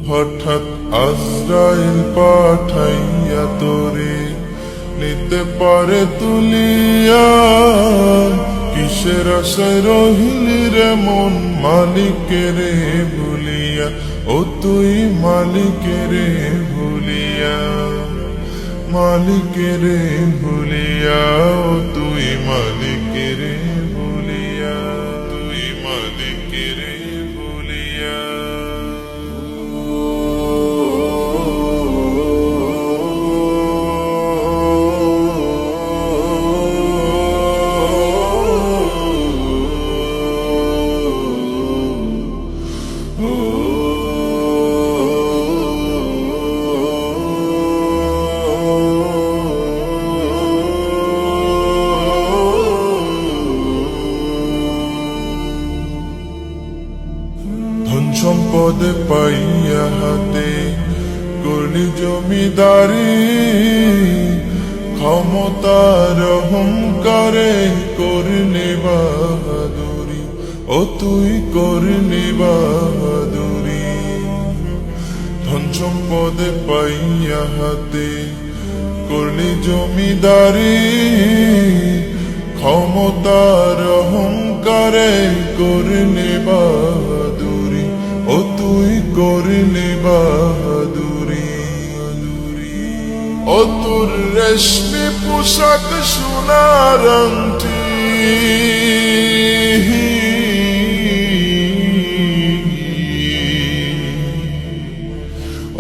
হঠাৎ আজরাইল পাঠাইয়া তোরে নিতে পারে তুলিয়া। কিসের আশায় রহিলি রে মন মালিকেরে ভুলিয়া, ও তুই মালিকেরে ভুলিয়া, মালিকেরে ভুলিয়া, ও তুই মালিকেরে ভুলিয়া, তুই মালিকেরে ভুলিয়া। ধন সম্পদ পাইয়া হাতে করলি জমিদারি, ক্ষমতার অহংকারে করলি বাহাদুরি, ও তুই করলি বাহাদুরি। ধন সম্পদ পাইয়া হাতে করলি জমিদারি, ক্ষমতার অহংকারে করলি বাহাদুরি, ও তুই করলি বাহাদুরি। ও তোর রেশমি পোশাক সোনার আংটি,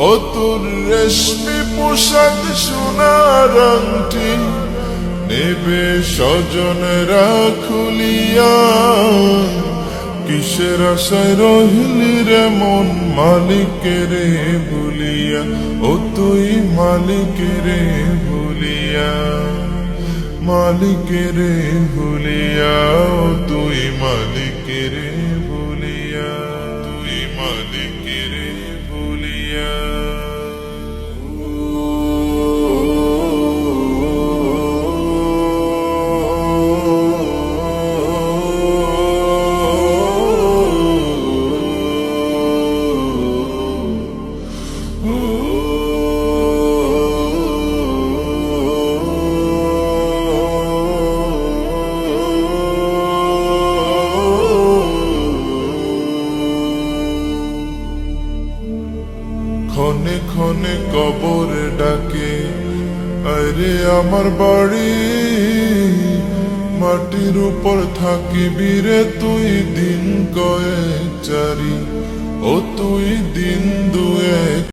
ও তোর রেশমি পোশাক সোনার আংটি নেবে স্বজনরা খুলিয়া। কিসের আশায় রহিলি রে মন মালিকেরে ভুলিয়া, ও তুই মালিকেরে ভুলিয়া, মালিকেরে ভুলিয়া, ও তুই মালিকেরে ভুলিয়া, তুই মালিকেরে ভুলিয়া। ক্ষণে ক্ষণে কবর ডাকে, আরে আমার বাড়ি মাটির উপর থাকিবি রে তুই দিন কয়েক চারি, ও তুই দিন